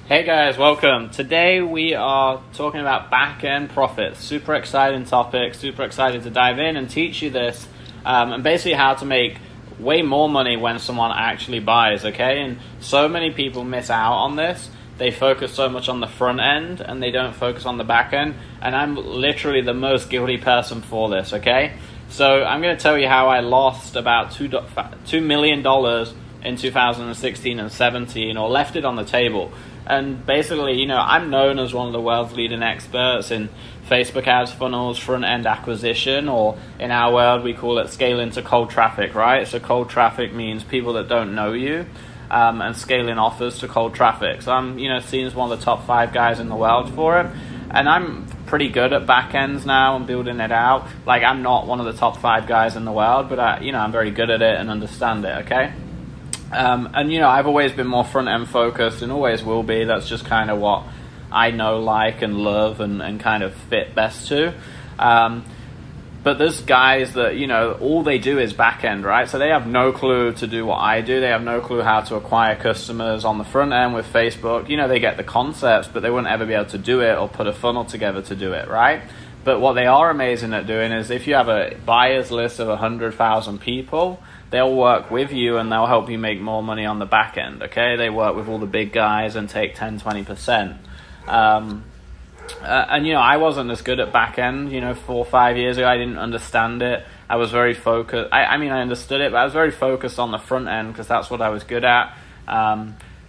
Hey guys, welcome. Today we are talking about back-end profits. Super exciting topic, super excited to dive in and teach you this and basically how to make way more money when someone actually buys, okay? And so many people miss out on this. They focus so much on the front end and they don't focus on the back end. And I'm literally the most guilty person for this, okay? So I'm going to tell you how I lost about $2 million in 2016 and 17, or left it on the table. And basically, I'm known as one of the world's leading experts in Facebook ads, funnels, front-end acquisition, or in our world, we call it scaling to cold traffic, right? So cold traffic means people that don't know you, and scaling offers to cold traffic. So I'm, seen as one of the top 5 guys in the world for it. And I'm pretty good at back ends now and building it out. Like, I'm not one of the top 5 guys in the world, but I'm very good at it and understand it, okay? I've always been more front-end focused and always will be. That's just kind of what I know, like, and love and kind of fit best to. But there's guys that, all they do is back-end, right? So they have no clue to do what I do. They have no clue how to acquire customers on the front end with Facebook. They get the concepts, but they wouldn't ever be able to do it or put a funnel together to do it, right? But what they are amazing at doing is if you have a buyers list of 100,000 people, they'll work with you and they'll help you make more money on the back end, okay? They work with all the big guys and take 10, 20%. I wasn't as good at back end, 4 or 5 years ago. I didn't understand it. I was very focused. I understood it, but I was very focused on the front end because that's what I was good at.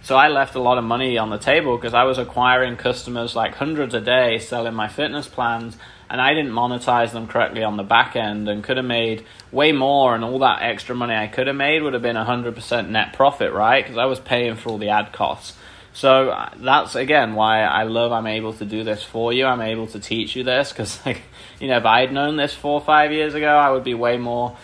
So I left a lot of money on the table because I was acquiring customers like hundreds a day, selling my fitness plans, and I didn't monetize them correctly on the back end and could have made way more, and all that extra money I could have made would have been 100% net profit, right? Because I was paying for all the ad costs. So that's, again, why I'm able to do this for you. I'm able to teach you this because, if I had known this 4 or 5 years ago, I would be way more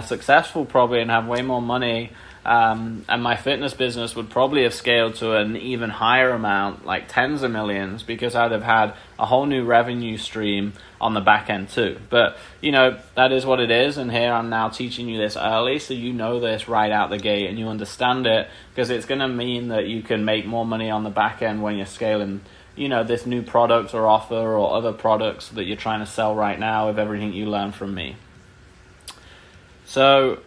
successful probably and have way more money. And my fitness business would probably have scaled to an even higher amount, like tens of millions, because I'd have had a whole new revenue stream on the back end too. But, that is what it is. And here I'm now teaching you this early, so you know this right out the gate and you understand it, because it's going to mean that you can make more money on the back end when you're scaling, this new product or offer or other products that you're trying to sell right now with everything you learn from me. So,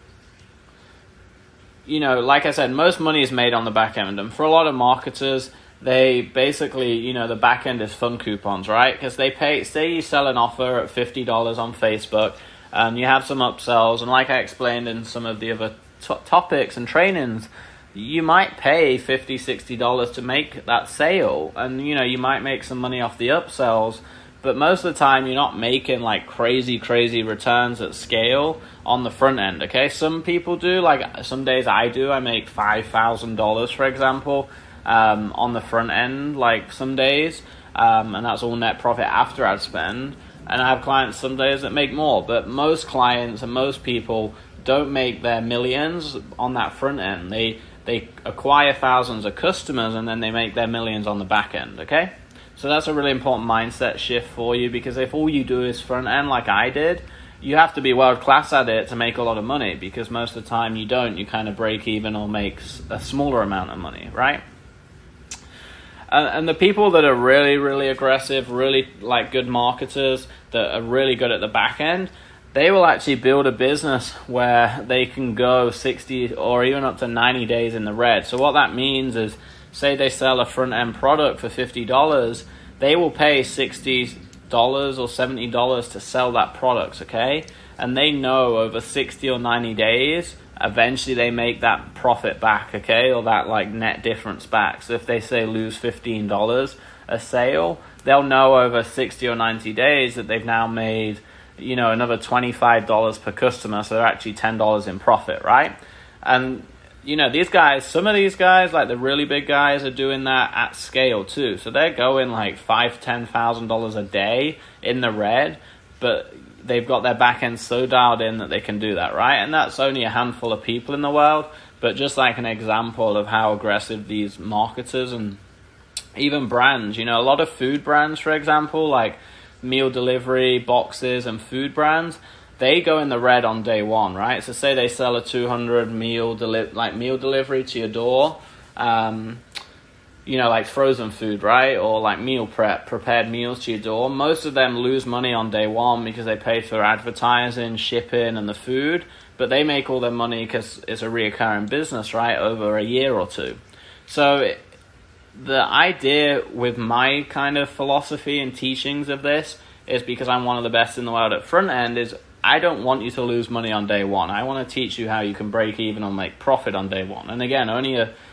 like I said, most money is made on the back end. And for a lot of marketers, they basically, the back end is fun coupons, right? Because they pay, say you sell an offer at $50 on Facebook and you have some upsells. And like I explained in some of the other topics and trainings, you might pay $50, $60 to make that sale. And, you might make some money off the upsells. But most of the time, you're not making like crazy returns at scale on the front end, okay? Some people do, like some days I do. I make $5,000, for example, on the front end, like some days. And that's all net profit after ad spend. And I have clients some days that make more. But most clients and most people don't make their millions on that front end. They acquire thousands of customers and then they make their millions on the back end, okay? So that's a really important mindset shift for you, because if all you do is front end like I did, you have to be world class at it to make a lot of money, because most of the time you don't. You kind of break even or make a smaller amount of money, right? And the people that are really aggressive, really like good marketers that are really good at the back end, they will actually build a business where they can go 60 or even up to 90 days in the red. So what that means is, say they sell a front-end product for $50, they will pay $60 or $70 to sell that product, okay? And they know over 60 or 90 days, eventually they make that profit back, okay? Or that like net difference back. So if they say lose $15 a sale, they'll know over 60 or 90 days that they've now made, another $25 per customer. So they're actually $10 in profit, right? And these guys, some of these guys, like the really big guys, are doing that at scale too. So they're going like $5,000-$10,000 a day in the red, but they've got their back end so dialed in that they can do that, right? And that's only a handful of people in the world, but just like an example of how aggressive these marketers and even brands, a lot of food brands, for example, like meal delivery, boxes and food brands, they go in the red on day one, right? So say they sell a 200 meal delivery to your door. like frozen food, right? Or like meal prep, prepared meals to your door. Most of them lose money on day one because they pay for advertising, shipping, and the food. But they make all their money because it's a reoccurring business, right? Over a year or two. So the idea with my kind of philosophy and teachings of this is, because I'm one of the best in the world at front end, is I don't want you to lose money on day one. I want to teach you how you can break even or make profit on day one. And again,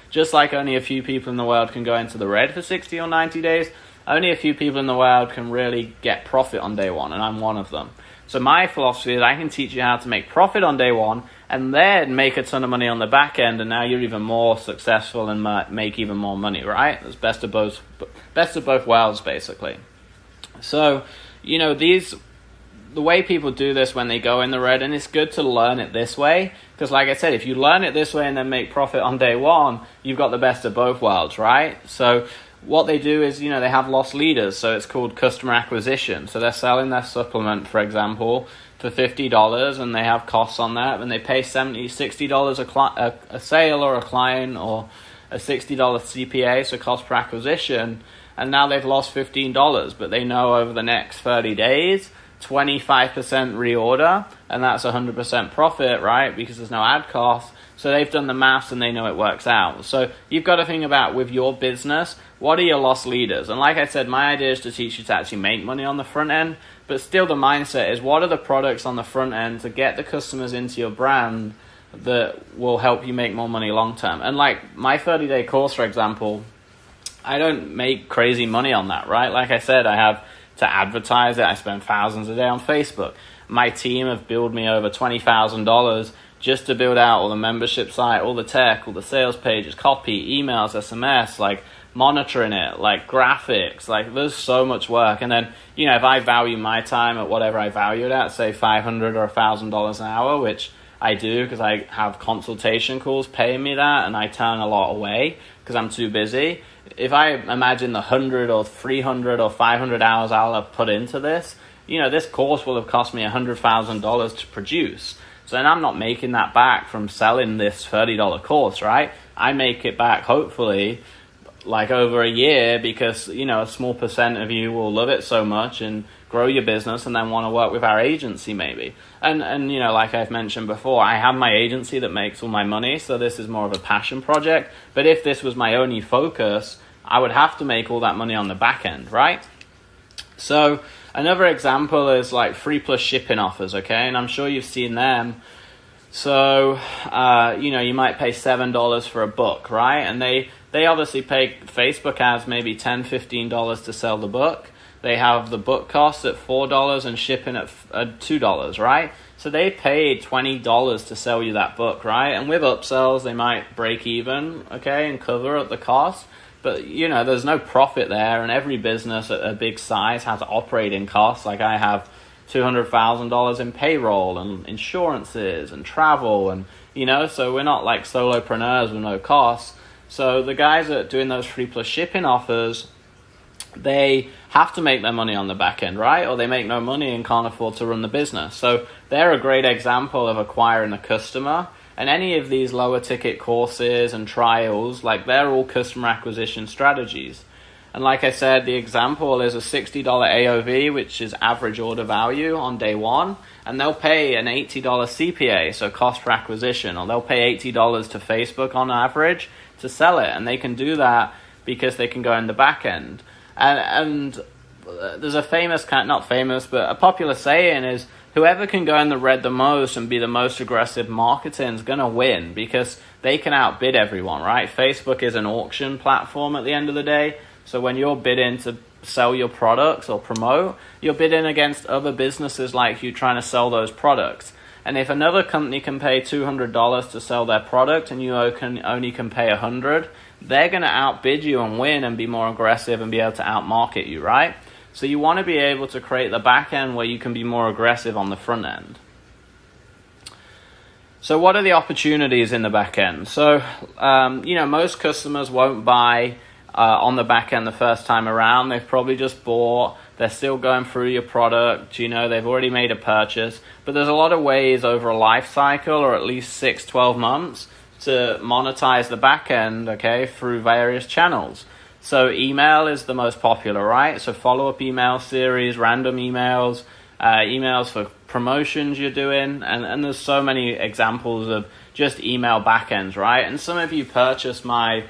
just like only a few people in the world can go into the red for 60 or 90 days, only a few people in the world can really get profit on day one, and I'm one of them. So my philosophy is I can teach you how to make profit on day one and then make a ton of money on the back end, and now you're even more successful and make even more money, right? It's best of both worlds, basically. So, the way people do this when they go in the red, and it's good to learn it this way, because like I said, if you learn it this way and then make profit on day one, you've got the best of both worlds, right? So what they do is, they have lost leaders, so it's called customer acquisition. So they're selling their supplement, for example, for $50, and they have costs on that, and they pay $60 a sale or a client, or a $60 CPA, so cost per acquisition, and now they've lost $15, but they know over the next 30 days, 25% reorder, and that's 100% profit, right? Because there's no ad cost. So they've done the maths and they know it works out. So you've got to think about, with your business, what are your lost leaders? And like I said, my idea is to teach you to actually make money on the front end, but still the mindset is, what are the products on the front end to get the customers into your brand that will help you make more money long term? And like my 30-day course, for example, I don't make crazy money on that, right? Like I said, I have to advertise it. I spend thousands a day on Facebook. My team have billed me over $20,000 just to build out all the membership site, all the tech, all the sales pages, copy, emails, SMS, like monitoring it, like graphics, like there's so much work. And then, if I value my time at whatever I value it at, say $500 or $1,000 an hour, which I do because I have consultation calls paying me that, and I turn a lot away because I'm too busy. If I imagine the 100 or 300 or 500 hours I'll have put into this, this course will have cost me $100,000 to produce. So then I'm not making that back from selling this $30 course, right? I make it back, hopefully, like over a year, because, a small percent of you will love it so much and grow your business and then want to work with our agency maybe. And like I've mentioned before, I have my agency that makes all my money, so this is more of a passion project. But if this was my only focus, I would have to make all that money on the back end, right? So another example is like free plus shipping offers, okay? And I'm sure you've seen them. So, you might pay $7 for a book, right? And they obviously pay Facebook ads maybe $10, $15 to sell the book. They have the book cost at $4 and shipping at $2, right? So they paid $20 to sell you that book, right? And with upsells, they might break even, okay, and cover up the cost. But, there's no profit there, and every business at a big size has operating costs. Like I have $200,000 in payroll and insurances and travel, and, so we're not like solopreneurs with no costs. So the guys that are doing those free plus shipping offers, they have to make their money on the back end, right? Or they make no money and can't afford to run the business. So they're a great example of acquiring a customer. And any of these lower ticket courses and trials, like they're all customer acquisition strategies. And like I said, the example is a $60 AOV, which is average order value on day one. And they'll pay an $80 CPA, so cost per acquisition, or they'll pay $80 to Facebook on average to sell it. And they can do that because they can go in the back end. And there's a a popular saying is, whoever can go in the red the most and be the most aggressive marketing is going to win, because they can outbid everyone, right? Facebook is an auction platform at the end of the day. So when you're bidding to sell your products or promote, you're bidding against other businesses like you trying to sell those products. And if another company can pay $200 to sell their product and you only can pay $100, they're going to outbid you and win and be more aggressive and be able to outmarket you, right? So you want to be able to create the back end where you can be more aggressive on the front end. So what are the opportunities in the back end? So, most customers won't buy on the back end the first time around. They've probably just bought. They're still going through your product. They've already made a purchase. But there's a lot of ways over a life cycle, or at least 6-12 months, to monetize the back end, okay, through various channels. So email is the most popular, right? So follow-up email series, random emails, emails for promotions you're doing, and there's so many examples of just email backends, right? And some of you purchased my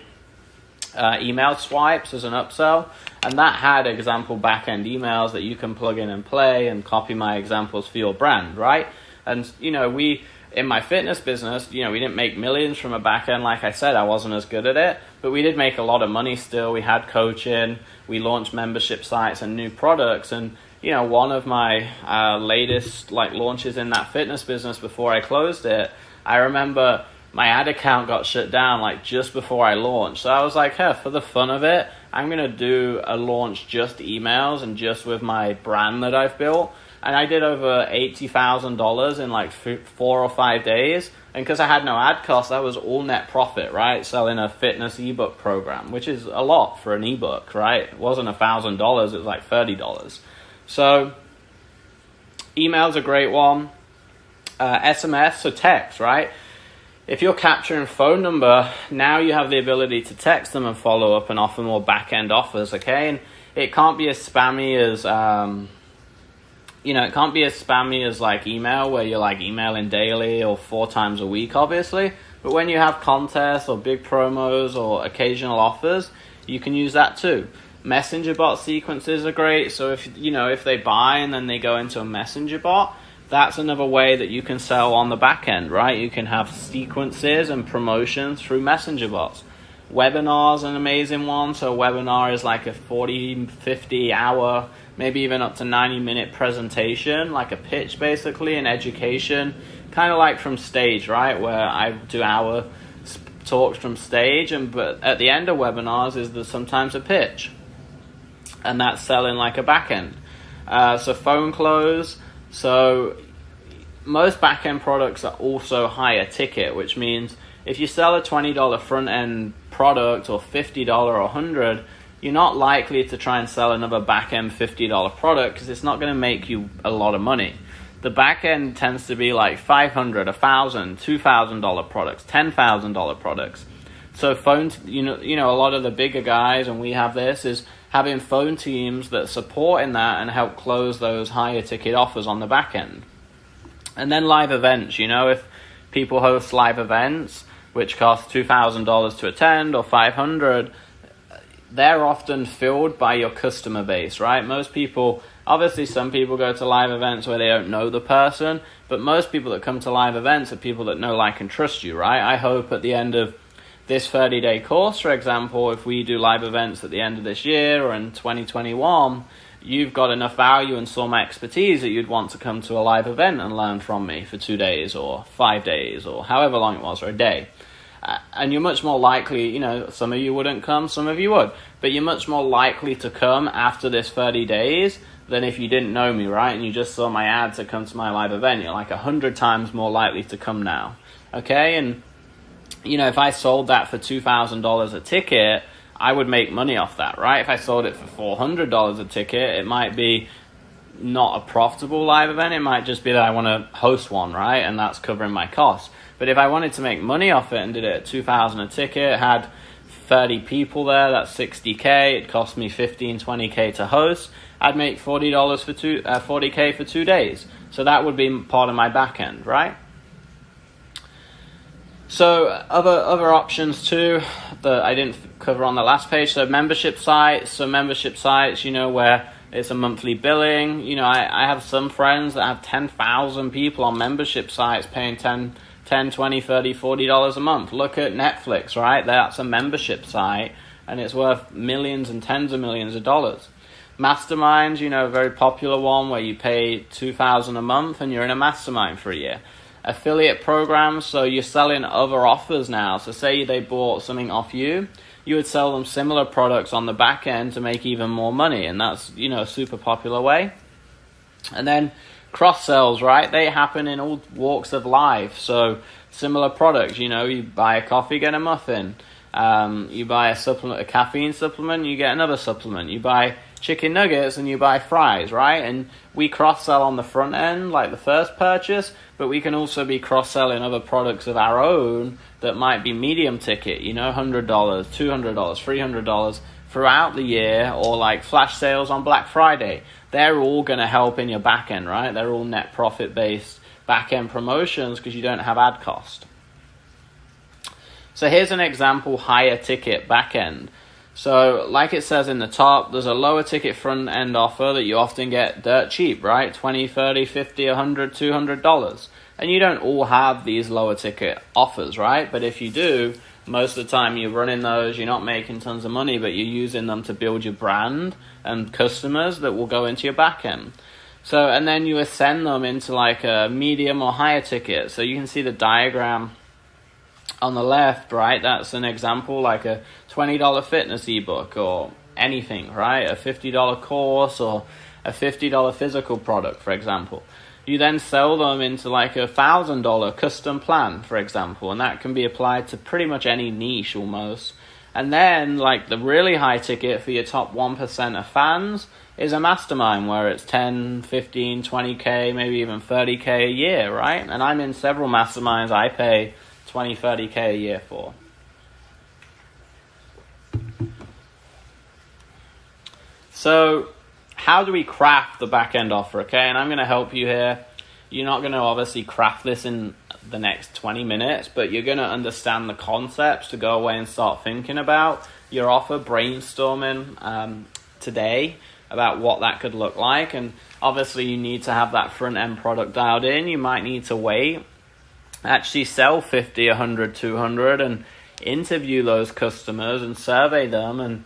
email swipes as an upsell, and that had example backend emails that you can plug in and play and copy my examples for your brand, right? And we in my fitness business, we didn't make millions from a backend. Like I said, I wasn't as good at it, but we did make a lot of money still. We had coaching, we launched membership sites and new products, and one of my latest launches in that fitness business before I closed it, I remember my ad account got shut down just before I launched. So I was like, hey, for the fun of it, I'm going to do a launch just emails and just with my brand that I've built. And I did over $80,000 in 4 or 5 days. And because I had no ad cost, that was all net profit, right? Selling a fitness ebook program, which is a lot for an ebook, right? It wasn't $1,000, it was like $30. So email's a great one. SMS, so text, right? If you're capturing phone number, now you have the ability to text them and follow up and offer more back-end offers, okay? And it can't be as spammy as, it can't be as spammy as email, where you're emailing daily or 4 times a week, obviously. But when you have contests or big promos or occasional offers, you can use that too. Messenger bot sequences are great. So if they buy and then they go into a messenger bot, that's another way that you can sell on the back end, right? You can have sequences and promotions through messenger bots. Webinars an amazing one. So a webinar is a 40, 50 hour, maybe even up to 90-minute presentation, like a pitch basically, an education, kind of like from stage, right? Where I do hour talks from stage, but at the end of webinars is sometimes a pitch. And that's selling like a back end. So phone close. So most back-end products are also higher ticket, which means if you sell a $20 front-end product or $50 or $100, you're not likely to try and sell another back-end $50 product because it's not going to make you a lot of money. The back-end tends to be like $500, $1,000, $2,000 products, $10,000 products. So a lot of the bigger guys, and we have this, is having phone teams that support in that and help close those higher ticket offers on the back end. And then live events, if people host live events, which cost $2,000 to attend or $500, they're often filled by your customer base, right? Most people, obviously some people go to live events where they don't know the person, but most people that come to live events are people that know, like, and trust you, right? I hope at the end of this 30-day course, for example, if we do live events at the end of this year or in 2021, you've got enough value and some expertise that you'd want to come to a live event and learn from me for 2 days or 5 days or however long it was, or a day. And you're much more likely, some of you wouldn't come, some of you would, but you're much more likely to come after this 30 days than if you didn't know me, right? And you just saw my ad to come to my live event. You're like 100 times more likely to come now, okay? And if I sold that for $2,000 a ticket, I would make money off that, right? If I sold it for $400 a ticket, it might be not a profitable live event. It might just be that I want to host one, right? And that's covering my costs. But if I wanted to make money off it and did it at $2,000 a ticket, had 30 people there, that's $60K. It cost me $15, $20K to host. I'd make $40 for $40K for 2 days. So that would be part of my back end, right? So other options too that I didn't cover on the last page. So membership sites. Where it's a monthly billing. I have some friends that have 10,000 people on membership sites paying $10, $20, $30, $40 a month. Look at Netflix, right? That's a membership site and it's worth millions and tens of millions of dollars. Masterminds, a very popular one where you pay $2,000 a month and you're in a mastermind for a year. Affiliate programs, so you're selling other offers now. So say they bought something off you, you would sell them similar products on the back end to make even more money, and that's a super popular way. And then cross sells, right? They happen in all walks of life. So similar products, you buy a coffee, get a muffin. You buy a caffeine supplement, you get another supplement. You buy chicken nuggets and you buy fries, right? And we cross-sell on the front end, like the first purchase, but we can also be cross-selling other products of our own that might be medium ticket, $100, $200, $300 throughout the year, or like flash sales on Black Friday. They're all going to help in your back end, right? They're all net profit based back end promotions because you don't have ad cost. So here's an example higher ticket back end. So like it says in the top, there's a lower ticket front end offer that you often get dirt cheap, right? $20, $30, $50, $100, $200. And you don't all have these lower ticket offers, right? But if you do, most of the time you're running those, you're not making tons of money, but you're using them to build your brand and customers that will go into your back end. So, and then you ascend them into like a medium or higher ticket. So you can see the diagram on the left, right? That's an example, like a $20 fitness ebook or anything, right? A $50 course or a $50 physical product, for example. You then sell them into like a $1,000 custom plan, for example, and that can be applied to pretty much any niche almost. And then like the really high ticket for your top 1% of fans is a mastermind where it's 10, 15, 20K, maybe even 30K a year, right? And I'm in several masterminds I pay 20, 30K a year for. So how do we craft the back-end offer, okay? And I'm going to help you here. You're not going to obviously craft this in the next 20 minutes, but you're going to understand the concepts to go away and start thinking about your offer, brainstorming today about what that could look like. And obviously you need to have that front-end product dialed in. You might need to wait, actually sell 50, 100, 200 and interview those customers and survey them and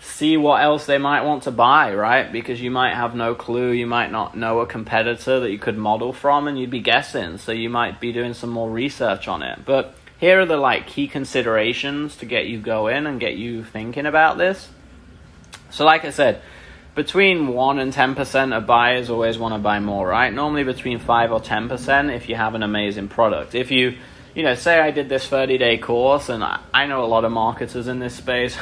see what else they might want to buy, right? Because you might have no clue, you might not know a competitor that you could model from, and you'd be guessing, so you might be doing some more research on it. But here are the like key considerations to get you going and get you thinking about this. So like I said, between 1 and 10% of buyers always want to buy more, right? Normally between 5 or 10% if you have an amazing product. If you say I did this 30-day course, and I know a lot of marketers in this space.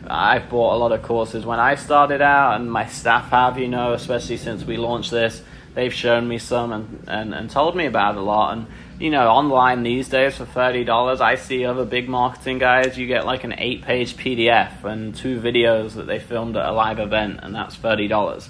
I've bought a lot of courses when I started out, and my staff have, especially since we launched this. They've shown me some and told me about it a lot. And, online these days for $30, I see other big marketing guys, you get like an 8-page PDF and 2 videos that they filmed at a live event, and that's $30.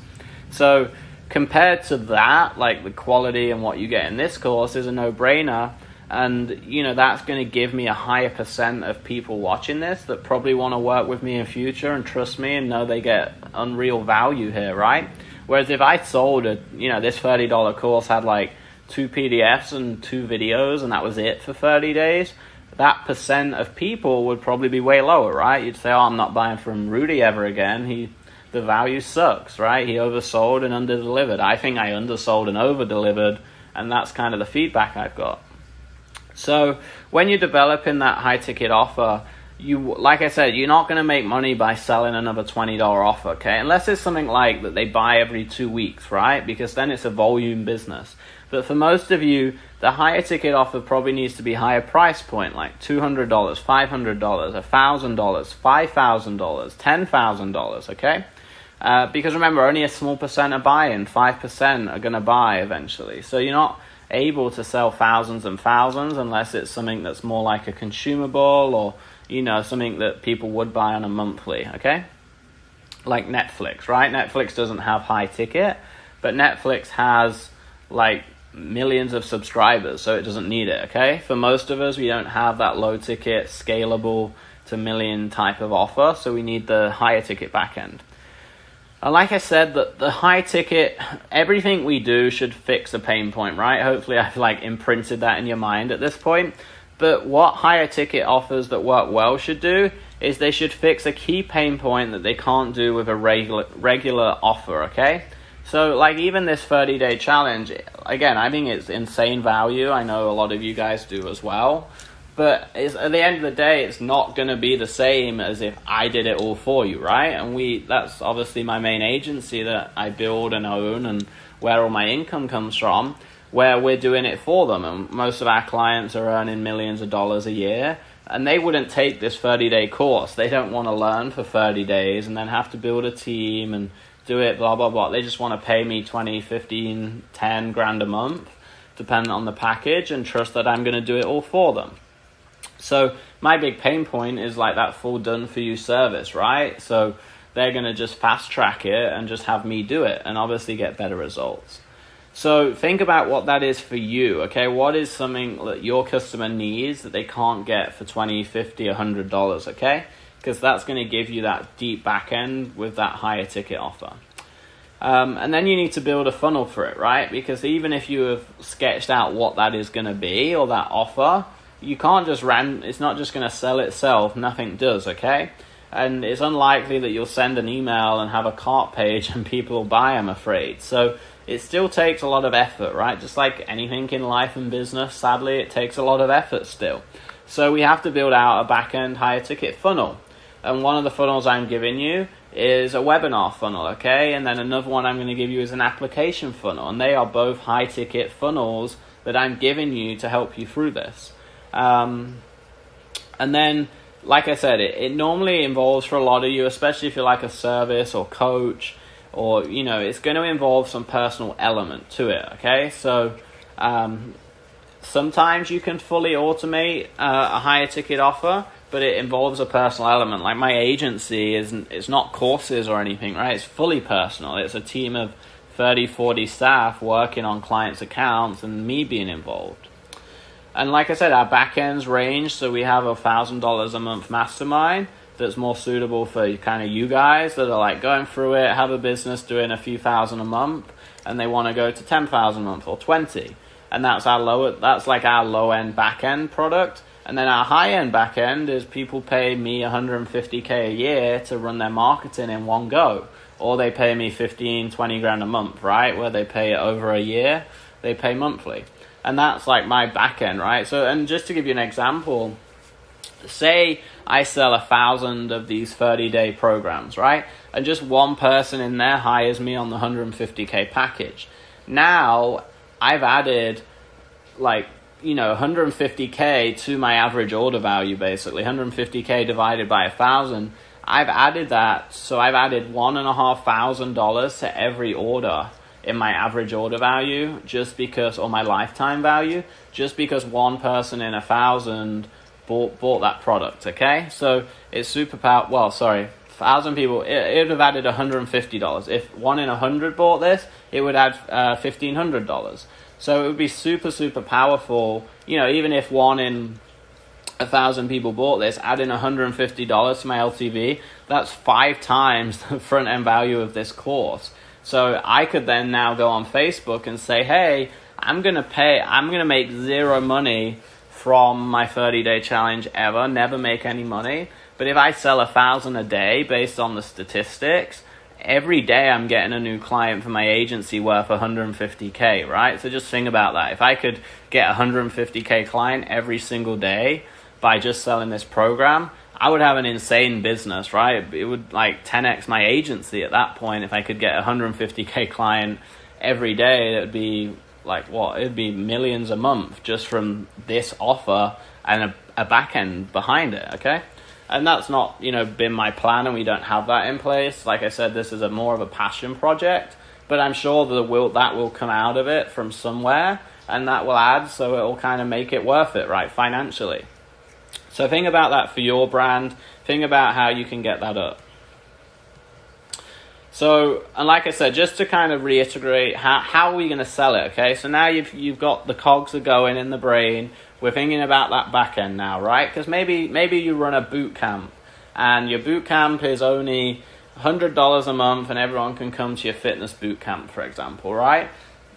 So compared to that, like the quality and what you get in this course is a no-brainer. And, that's going to give me a higher percent of people watching this that probably want to work with me in future and trust me and know they get unreal value here, right? Whereas if I sold this $30 course had like 2 PDFs and 2 videos and that was it for 30 days, that percent of people would probably be way lower, right? You'd say, oh, I'm not buying from Rudy ever again. The value sucks, right? He oversold and underdelivered. I think I undersold and overdelivered, and that's kind of the feedback I've got. So when you're developing that high ticket offer, like I said, you're not going to make money by selling another $20 offer, okay? Unless it's something like that they buy every 2 weeks, right? Because then it's a volume business. But for most of you, the higher ticket offer probably needs to be higher price point, like $200, $500, $1,000, $5,000, $10,000, okay? Because remember, only a small percent are buying, 5% are going to buy eventually. So you're not able to sell thousands and thousands unless it's something that's more like a consumable or something that people would buy on a monthly, okay? Like Netflix, right? Netflix doesn't have high ticket, but Netflix has like millions of subscribers, so it doesn't need it, okay? For most of us, we don't have that low ticket, scalable to million type of offer, so we need the higher ticket back end. Like I said, the high ticket, everything we do should fix a pain point, right? Hopefully I've imprinted that in your mind at this point. But what higher ticket offers that work well should do is they should fix a key pain point that they can't do with a regular offer, okay? So even this 30-day challenge, again, I think it's insane value. I know a lot of you guys do as well. But at the end of the day, it's not going to be the same as if I did it all for you, right? And that's obviously my main agency that I build and own and where all my income comes from, where we're doing it for them. And most of our clients are earning millions of dollars a year, and they wouldn't take this 30-day course. They don't want to learn for 30 days and then have to build a team and do it, blah, blah, blah. They just want to pay me 20, 15, 10 grand a month, depending on the package, and trust that I'm going to do it all for them. So my big pain point is like that full done for you service, right? So they're going to just fast track it and just have me do it and obviously get better results. So think about what that is for you, okay? What is something that your customer needs that they can't get for $20, $50, $100, okay? Because that's going to give you that deep back end with that higher ticket offer. And then you need to build a funnel for it, right? Because even if you have sketched out what that is going to be or that offer, you can't just it's not just going to sell itself. Nothing does, okay? And it's unlikely that you'll send an email and have a cart page and people will buy, I'm afraid. So it still takes a lot of effort, right? Just like anything in life and business, sadly, it takes a lot of effort still. So we have to build out a back-end higher ticket funnel. And one of the funnels I'm giving you is a webinar funnel, okay? And then another one I'm going to give you is an application funnel. And they are both high ticket funnels that I'm giving you to help you through this. And then, like I said, it normally involves for a lot of you, especially if you're like a service or coach, or, you know, it's going to involve some personal element to it, okay? So sometimes you can fully automate a higher ticket offer, but it involves a personal element. Like my agency it's not courses or anything, right? It's fully personal. It's a team of 30, 40 staff working on clients' accounts and me being involved. And like I said, our back ends range, so we have $1,000 a month mastermind that's more suitable for kind of you guys that are like going through it, have a business doing a few thousand a month, and they want to go to 10,000 a month or 20. And that's like our low end back end product. And then our high end back end is people pay me $150K a year to run their marketing in one go. Or they pay me 15, 20 grand a month, right? Where they pay it over a year, they pay monthly. And that's like my back end, right? So, and just to give you an example, say I sell 1,000 of these 30-day programs, right? And just one person in there hires me on the 150K package. Now I've added like, you know, 150K to my average order value, basically 150K divided by 1,000. I've added that. So I've added $1,500 to every order in my average order value, just because, or my lifetime value, just because one person in 1,000 bought that product, okay? So it's super power. Well, sorry, 1,000 people, it would have added $150. If one in 100 bought this, it would add $1,500. So it would be super, super powerful. You know, even if one in 1,000 people bought this, adding $150 to my LTV, that's 5 times the front end value of this course. So I could then now go on Facebook and say, hey, I'm going to make zero money from my 30-day challenge ever, never make any money. But if I sell 1,000 a day based on the statistics, every day I'm getting a new client for my agency worth 150K, right? So just think about that. If I could get a 150K client every single day by just selling this program, I would have an insane business, right? It would like 10x my agency at that point. If I could get a 150K client every day, it would be like what? It'd be millions a month just from this offer and a back end behind it, okay? And that's not, you know, been my plan, and we don't have that in place. Like I said, this is more of a passion project, but I'm sure that will come out of it from somewhere, and that will add, so it will kind of make it worth it, right, financially. So think about that for your brand. Think about how you can get that up. So, and like I said, just to kind of reiterate, how are we going to sell it, okay? So now you've got the cogs are going in the brain. We're thinking about that back end now, right? Because maybe you run a boot camp, and your boot camp is only $100 a month, and everyone can come to your fitness boot camp, for example, right?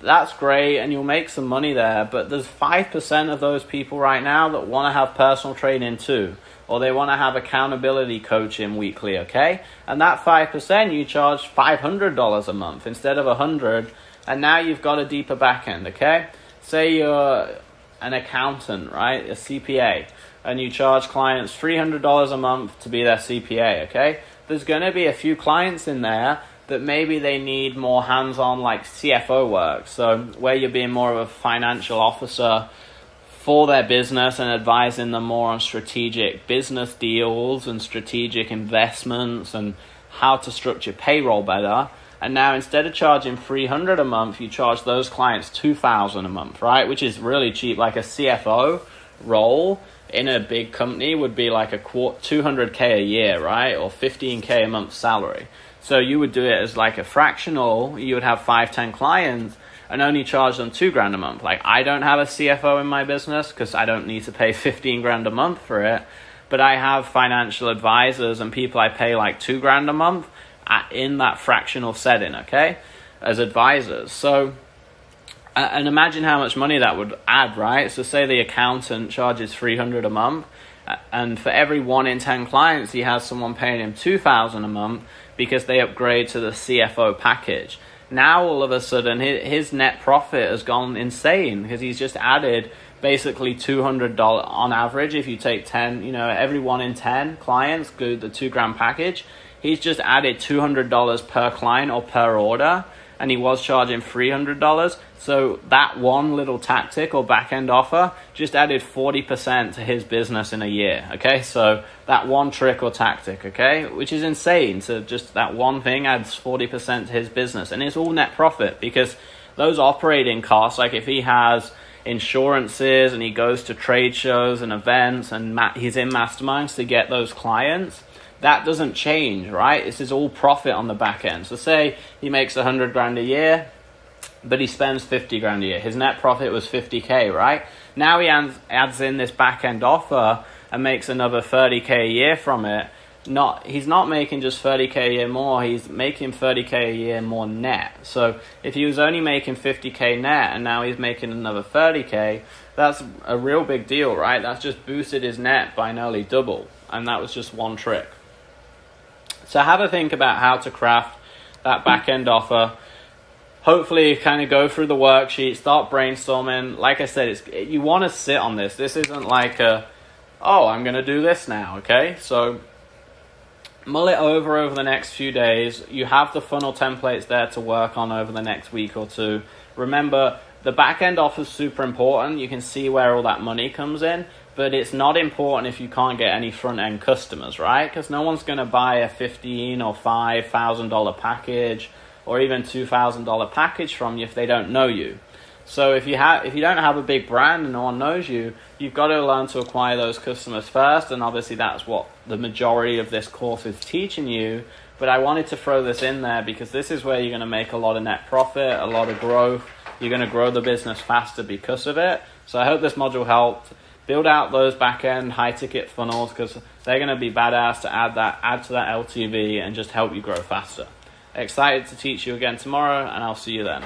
That's great, and you'll make some money there, but there's 5% of those people right now that want to have personal training too, or they want to have accountability coaching weekly, okay? And that 5%, you charge $500 a month instead of $100, and now you've got a deeper back end, okay? Say you're an accountant, right, a CPA, and you charge clients $300 a month to be their CPA, okay? There's going to be a few clients in there that maybe they need more hands-on like CFO work, so where you're being more of a financial officer for their business and advising them more on strategic business deals and strategic investments and how to structure payroll better. And now instead of charging $300 a month, you charge those clients $2,000 a month, right? Which is really cheap. Like a CFO role in a big company would be like a 200K a year, right? Or 15K a month salary. So you would do it as like a fractional. You would have 5-10 clients and only charge them $2,000 a month. Like, I don't have a CFO in my business because I don't need to pay $15,000 a month for it. But I have financial advisors and people I pay like $2,000 a month in that fractional setting, okay, as advisors. So, and imagine how much money that would add, right? So say the accountant charges $300 a month, and for every 1 in 10 clients, he has someone paying him $2,000 a month because they upgrade to the CFO package. Now all of a sudden his net profit has gone insane because he's just added basically $200 on average. If you take 10, every 1 in 10 clients go the $2,000 package, he's just added $200 per client or per order, and he was charging $300. So that one little tactic or back-end offer just added 40% to his business in a year, okay? So that one trick or tactic, okay, which is insane. So just that one thing adds 40% to his business, and it's all net profit because those operating costs, like if he has insurances and he goes to trade shows and events and he's in masterminds to get those clients, that doesn't change, right? This is all profit on the back end. So say he makes $100,000 a year, but he spends $50,000 a year. His net profit was $50K, right? Now he adds in this back end offer and makes another $30K a year from it. He's not making just $30K a year more, he's making $30K a year more net. So if he was only making $50K net and now he's making another $30K, that's a real big deal, right? That's just boosted his net by nearly double, and that was just one trick. So have a think about how to craft that back-end offer. Hopefully kind of go through the worksheet, start brainstorming. Like I said, you want to sit on this. This isn't like I'm going to do this now, okay? So mull it over the next few days. You have the funnel templates there to work on over the next week or two. Remember, the back-end offer is super important. You can see where all that money comes in. But it's not important if you can't get any front-end customers, right? Because no one's going to buy a $15,000 or $5,000 package or even $2,000 package from you if they don't know you. So if you don't have a big brand and no one knows you, you've got to learn to acquire those customers first. And obviously that's what the majority of this course is teaching you. But I wanted to throw this in there because this is where you're going to make a lot of net profit, a lot of growth. You're going to grow the business faster because of it. So I hope this module helped. Build out those back-end high-ticket funnels because they're going to be badass to add to that LTV and just help you grow faster. Excited to teach you again tomorrow, and I'll see you then.